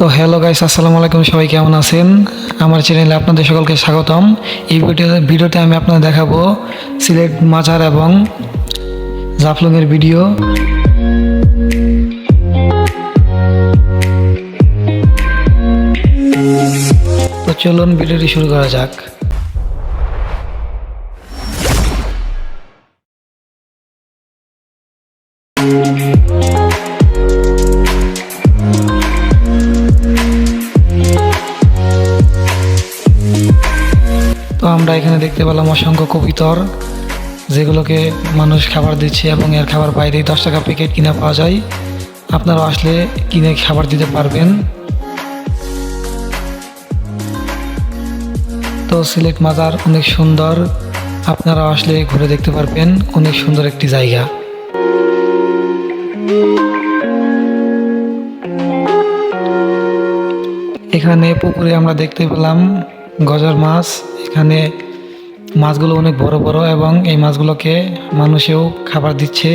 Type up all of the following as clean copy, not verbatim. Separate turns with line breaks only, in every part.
তো hello guys, আসসালামু আলাইকুম। সবাই কেমন আছেন? আমার চ্যানেলে আপনাদের সকলকে স্বাগতম। এই ভিডিওতে আমি আপনাদের দেখাবো সিলেট মাজার এবং জাফলংয়ের ভিডিও। তো চলুন ভিডিওটি শুরু করা যাক। তো আমরা এখানে দেখতে পেলাম অসংখ্য কবুতর, যেগুলোকে মানুষ খাবার দিচ্ছে এবং এর খাবার বাইরে 10 টাকা প্যাকেট কিনে পাওয়া যায়। আপনারা আসলে কিনে খাবার দিতে পারবেন। তো সিলেট মাজার অনেক সুন্দর, আপনারা আসলে ঘুরে দেখতে পারবেন। অনেক সুন্দর একটি জায়গা। এখানে পুকুরে আমরা দেখতে পেলাম গজার মাছ। এখানে মাছগুলো অনেক বড় বড় এবং এই মাছগুলোকে মানুষেও খাবার দিচ্ছে।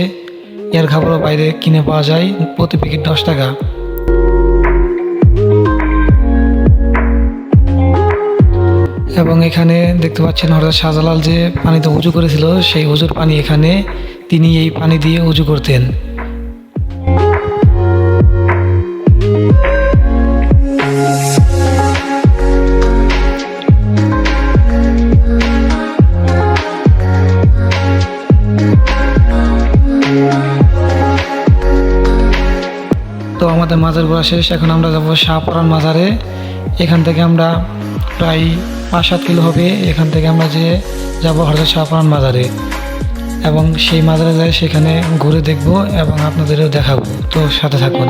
এর খাবারও বাইরে কিনে পাওয়া যায়, প্রতি প্যাকেট 10 টাকা। এবং এখানে দেখতে পাচ্ছেন হযরত শাহজালাল যে পানিতে উজু করেছিল, সেই উজুর পানি এখানে, তিনি এই পানি দিয়ে উজু করতেন। তো আমাদের মাজার ঘোরা শেষ, এখন আমরা যাব শাহপরান মাজারে। এখান থেকে আমরা প্রায় 5-7 কিলো হবে। এখান থেকে আমরা যাব হযরত শাহপরান মাজারে এবং সেই মাজারে যাই, সেখানে ঘুরে দেখব এবং আপনাদেরও দেখাবো। তো সাথে থাকুন।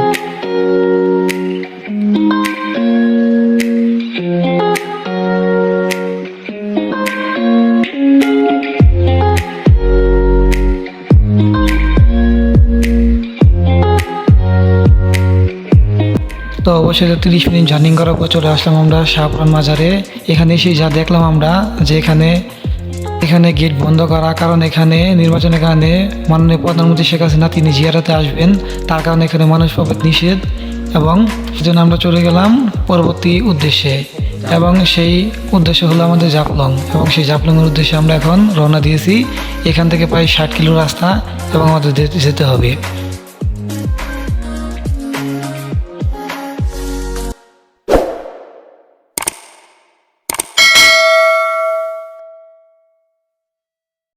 তো অবশ্যই 30 মিনিট জার্নি করার পর চলে আসলাম আমরা শাহপরান মাজারে। এখানে এসে যা দেখলাম আমরা, যে এখানে গেট বন্ধ করা, কারণ এখানে নির্বাচনের কারণে মাননীয় প্রধানমন্ত্রী শেখ হাসিনা তিনি জিয়ারতে আসবেন, তার কারণে এখানে মানুষ প্রবেশ নিষেধ। এবং সেজন্য আমরা চলে গেলাম পরবর্তী উদ্দেশ্যে, এবং সেই উদ্দেশ্য হলো আমাদের জাফলং। এবং সেই জাফলংয়ের উদ্দেশ্যে আমরা এখন রওনা দিয়েছি। এখান থেকে প্রায় 60 কিলো রাস্তা এবং আমাদের যেতে হবে।